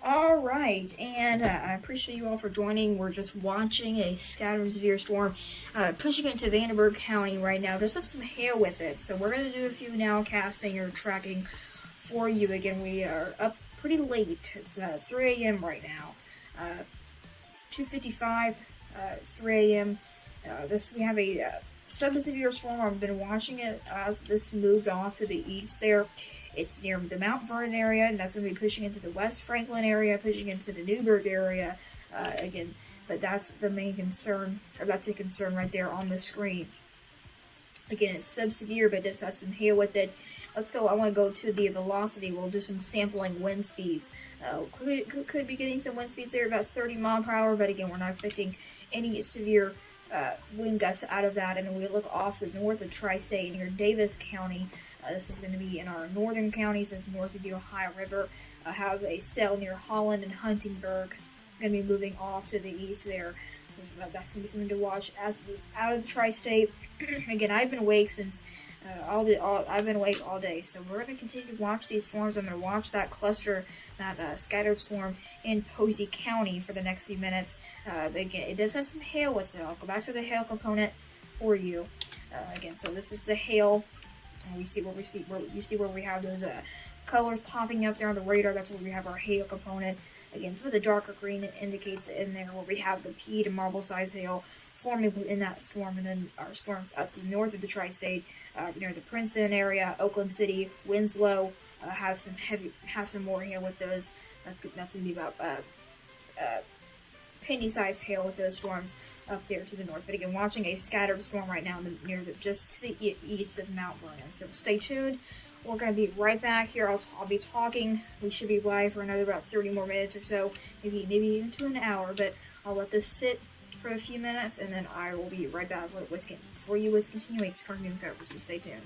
All right, and I appreciate you all for joining. We're just watching a scattered severe storm pushing into Vandenberg County right now. Just have some hail with it, so we're going to do a few now casting or tracking for you. Again, we are up pretty late. It's 3 a.m. right now. 2:55, 3 a.m. We have a sub-severe storm. I've been watching it as this moved off to the east there. It's near the Mount Vernon area, and that's going to be pushing into the West Franklin area, pushing into the Newburgh area again. But that's the main concern, or that's a concern right there on the screen. Again, it's sub-severe, but just had some hail with it. Let's go. I want to go to the velocity. We'll do some sampling wind speeds. Could be getting some wind speeds there, about 30 mile per hour, but again, we're not expecting any severe wind gusts out of that. And we look off to the north of Tri-State near Davis County. This is going to be in our northern counties, as north of the Ohio River. Have a cell near Holland and Huntingburg. Going to be moving off to the east there. So that's going to be something to watch as it moves out of the Tri-State. Again, I've been awake since I've been awake all day, so we're going to continue to watch these storms. I'm going to watch that cluster, that scattered storm in Posey County for the next few minutes. Again, it does have some hail with it. I'll go back to the hail component for you. Again, so this is the hail. You see where we have those colors popping up there on the radar. That's where we have our hail component. Again, some of the darker green indicates in there where we have the pea to marble size hail forming within that storm, and then our storms up to the north of the Tri-State, near the Princeton area, Oakland City, Winslow, have some more hail with those. That's gonna be about penny-sized hail with those storms up there to the north. But again, watching a scattered storm right now just to the east of Mount Vernon. So stay tuned. We're going to be right back here. I'll be talking. We should be live for another about 30 more minutes or so, maybe even to an hour. But I'll let this sit for a few minutes, and then I will be right back for you with continuing storm news coverage. So stay tuned.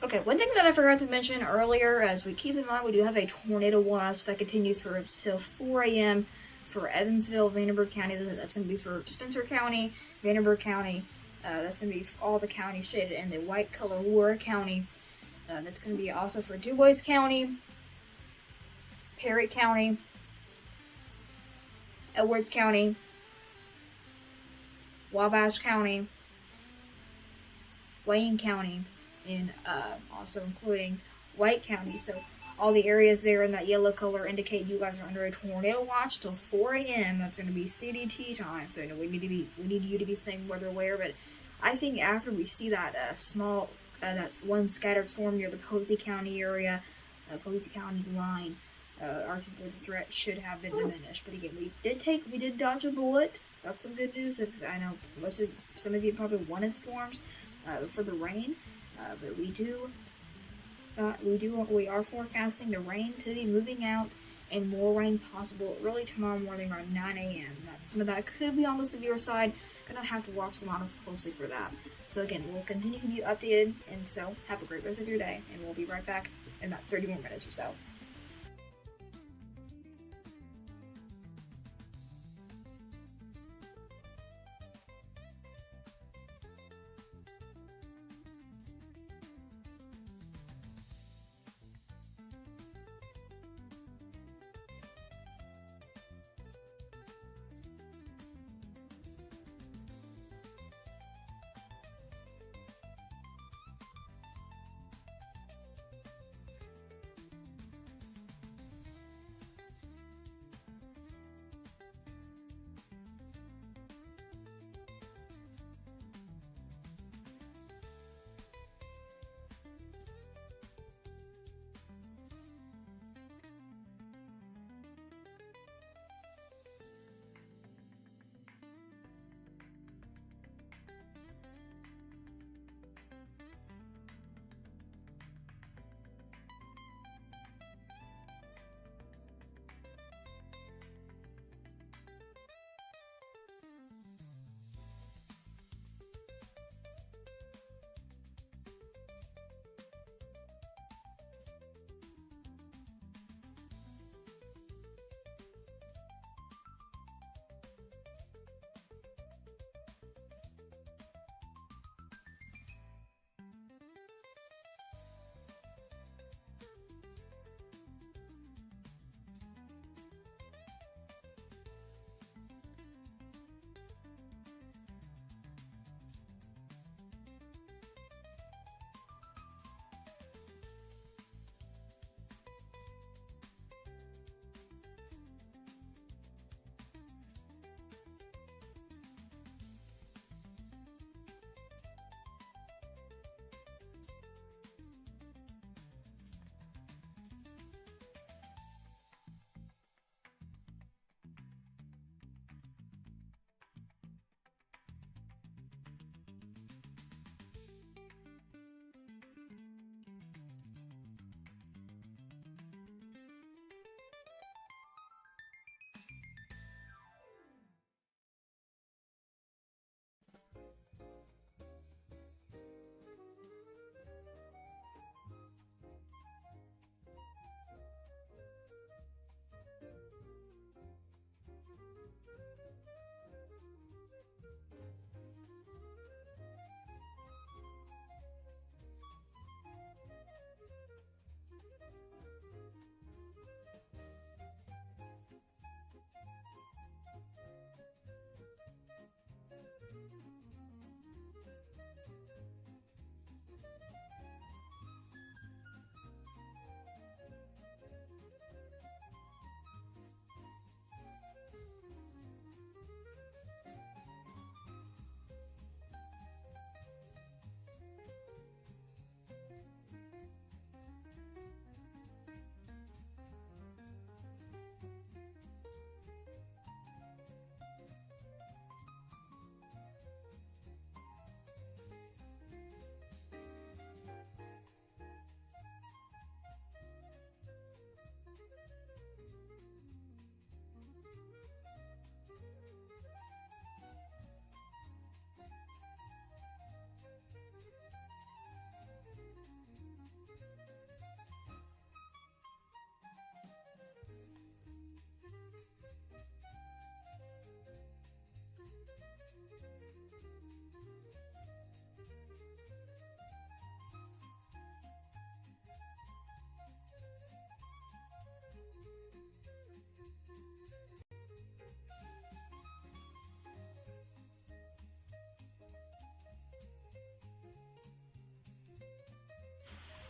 Okay, one thing that I forgot to mention earlier, as we keep in mind, we do have a tornado watch that continues for until 4 a.m. for Evansville, Vandenberg County. That's going to be for Spencer County, Vandenberg County. That's going to be all the counties shaded in the white color, War County. That's going to be also for DuBois County, Perry County, Edwards County, Wabash County, Wayne County, and also including White County. So all the areas there in that yellow color indicate you guys are under a tornado watch till 4 a.m. That's going to be CDT time. So we need you to be staying weather aware. But I think after we see that that one scattered storm near the Posey County area, Posey County line, our threat should have been diminished. But again, we did dodge a bullet. That's some good news. I know some of you probably wanted storms for the rain. But we are forecasting the rain to be moving out and more rain possible early tomorrow morning around 9 a.m. Some of that could be on the severe side. Gonna have to watch the models closely for that. So again, we'll continue to be updated, and so have a great rest of your day, and we'll be right back in about 30 more minutes or so.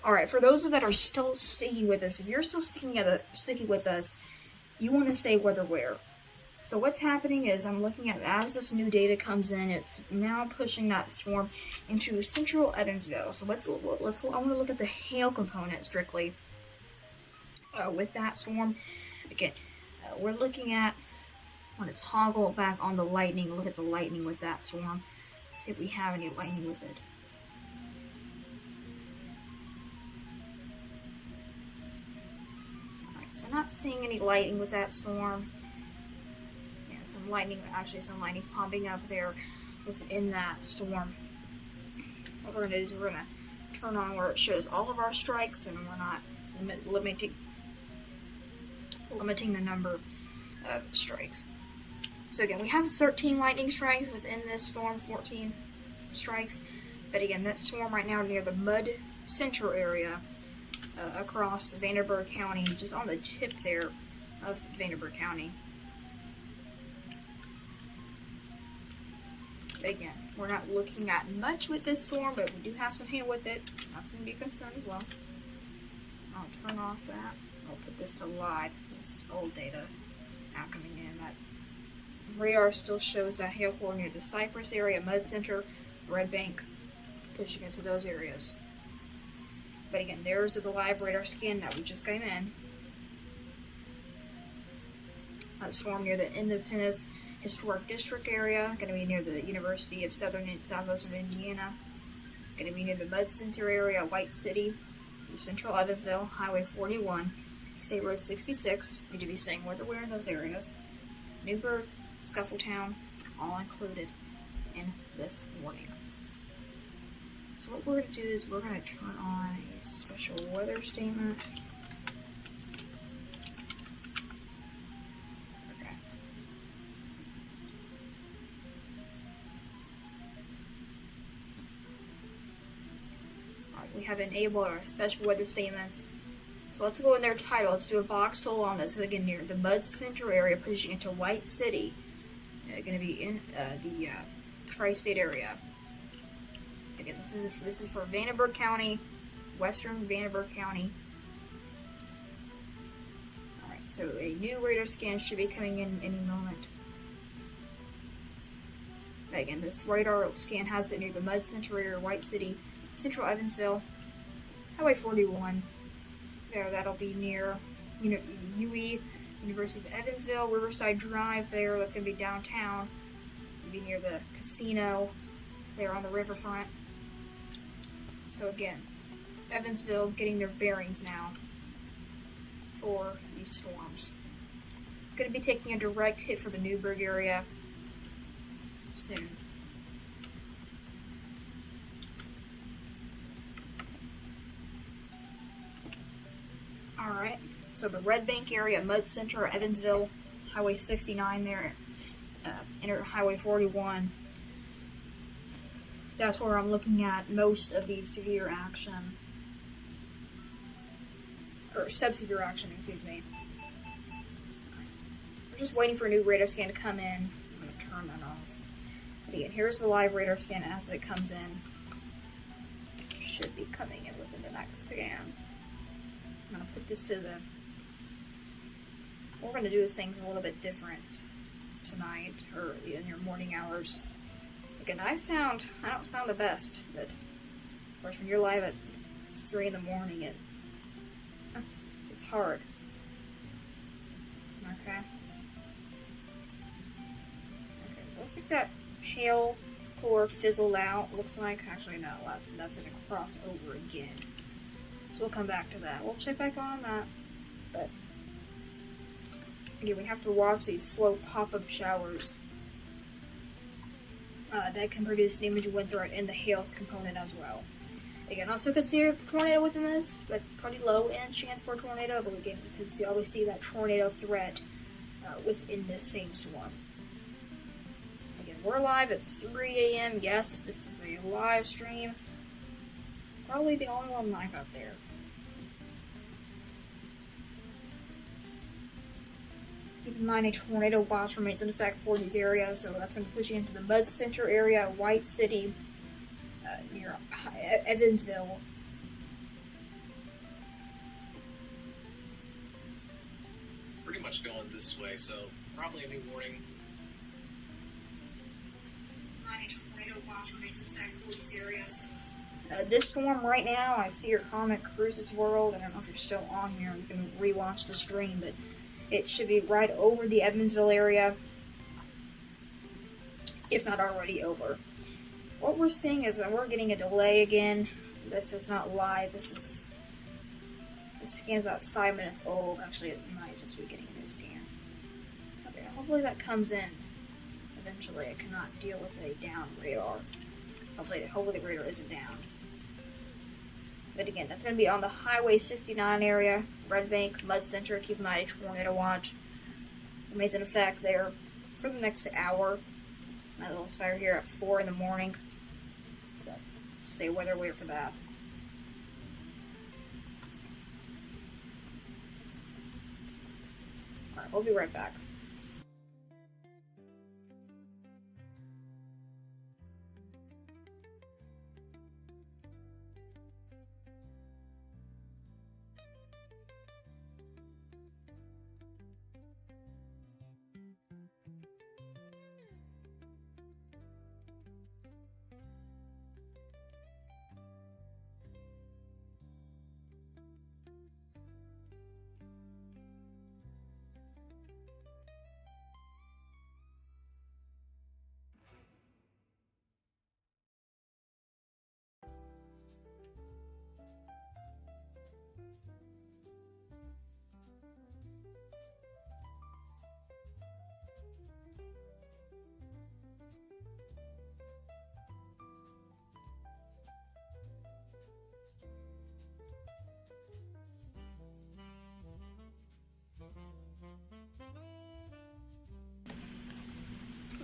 Alright, for those that are still sticking with us, if you're still sticking with us, you want to stay weather-aware. So what's happening is I'm looking at, as this new data comes in, it's now pushing that storm into central Evansville. So let's go. I want to look at the hail component strictly with that storm. Again, we're looking at, when it's toggled back on the lightning, look at the lightning with that storm. See if we have any lightning with it. Alright, so not seeing any lightning with that storm. Some lightning popping up there within that storm. What we're going to do is we're going to turn on where it shows all of our strikes, and we're not limiting the number of strikes. So again, we have 13 lightning strikes within this storm, 14 strikes. But again, that storm right now near the Mud Center area across Vanderburgh County, just on the tip there of Vanderburgh County. Again, we're not looking at much with this storm, but we do have some hail with it. That's going to be a concern as well. I'll turn off that. I'll put this to live. This is old data now coming in. That radar still shows that hail core near the Cypress area, Mud Center, Red Bank, pushing into those areas. But again, there's the live radar scan that we just got in. A storm near the Independence Historic District area, going to be near the University of Southern and Southwestern Indiana. Going to be near the Mud Center area, White City, Central Evansville, Highway 41, State Road 66. Need to be staying weather-aware in those areas. Newburgh, Scuffletown, all included in this warning. So what we're going to do is we're going to turn on a special weather statement. We have enabled our special weather statements. So let's go in their title. Let's do a box toll on this. So again, near the Mud Center area, pushing into White City. Going to be in the tri-state area. Again, this is for Vanderburgh County, Western Vanderburgh County. All right. So a new radar scan should be coming in any moment. But again, this radar scan has it near the Mud Center area, White City, Central Evansville, Highway 41. There, that'll be near UE, University of Evansville, Riverside Drive there. That's going to be downtown. It'll be near the casino there on the riverfront. So again, Evansville getting their bearings now for these storms. Going to be taking a direct hit for the Newburgh area soon. Alright, so the Red Bank area, Mud Center, Evansville, Highway 69 there, enter Highway 41. That's where I'm looking at most of the severe action. Or sub-severe action, excuse me. We're just waiting for a new radar scan to come in. I'm going to turn that off. But again, here's the live radar scan as it comes in. Should be coming in within the next scan. I'm going to put this to the... We're going to do things a little bit different tonight, or in your morning hours. Again, I don't sound the best, but of course when you're live at 3 in the morning, it's hard. Okay. Looks like that hail core fizzled out. Looks like, actually no, that's going to cross over again. So we'll come back to that. We'll check back on that. But again, we have to watch these slow pop-up showers that can produce the image wind threat and the hail component as well. Again, also consider a tornado within this, but pretty low end chance for a tornado. But again, we can always see that tornado threat within this same storm. Again, we're live at 3 a.m. Yes, this is a live stream. Probably the only one live out there. Keep in mind, a tornado watch remains in effect for these areas, so that's going to push you into the Mud Center area, White City, near Evansville. much going this way, so probably a new warning. Tornado watch remains in effect for these areas. This storm right now, I see your comment, Cruises World. I don't know if you're still on here. You can rewatch the stream, but it should be right over the Evansville area, if not already over. What we're seeing is that we're getting a delay again. This is not live. This scan's about 5 minutes old. Actually, it might just be getting a new scan. Okay, hopefully that comes in eventually. I cannot deal with a down radar. Hopefully the radar isn't down. But again, that's going to be on the Highway 69 area, Red Bank, Mud Center. Keep in mind, tornado watch remains in effect there for the next hour. My little fire here at 4 in the morning. So, stay weather aware for that. Alright, we'll be right back.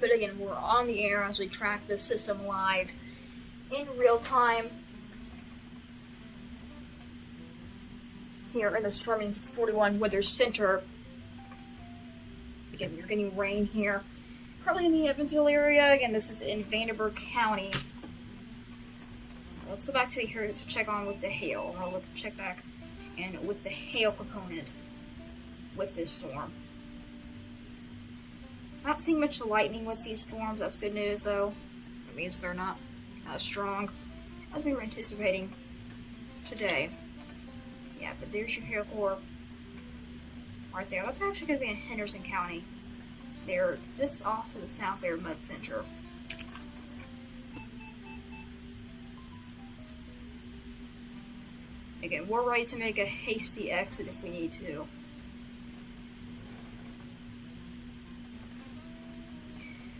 But again, we're on the air as we track this system live in real time here in the Storming 41 Weather Center. Again, you're getting rain here, probably in the Evansville area. Again, this is in Vanderburgh County. Let's go back to here to check on with the hail. I'll check back and with the hail component with this storm. Not seeing much lightning with these storms. That's good news, though. It means they're not as strong as we were anticipating today. Yeah, but there's your hail core right there. That's actually going to be in Henderson County. They're just off to the south there, Mud Center. Again, we're ready to make a hasty exit if we need to.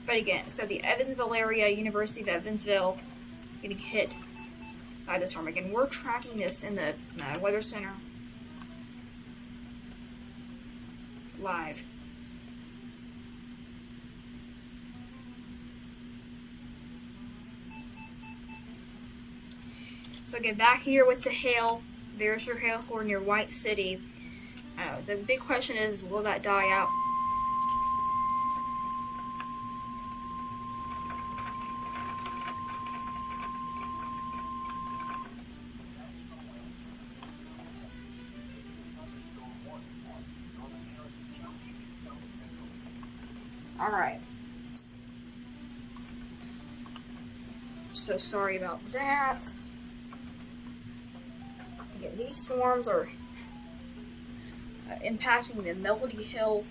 But again, so the Evansville area, University of Evansville, getting hit by the storm. Again, we're tracking this in the Weather Center live. So again, back here with the hail, there's your hail core near White City. The big question is, will that die out? Alright. So sorry about that. Again, these storms are impacting the Melody Hill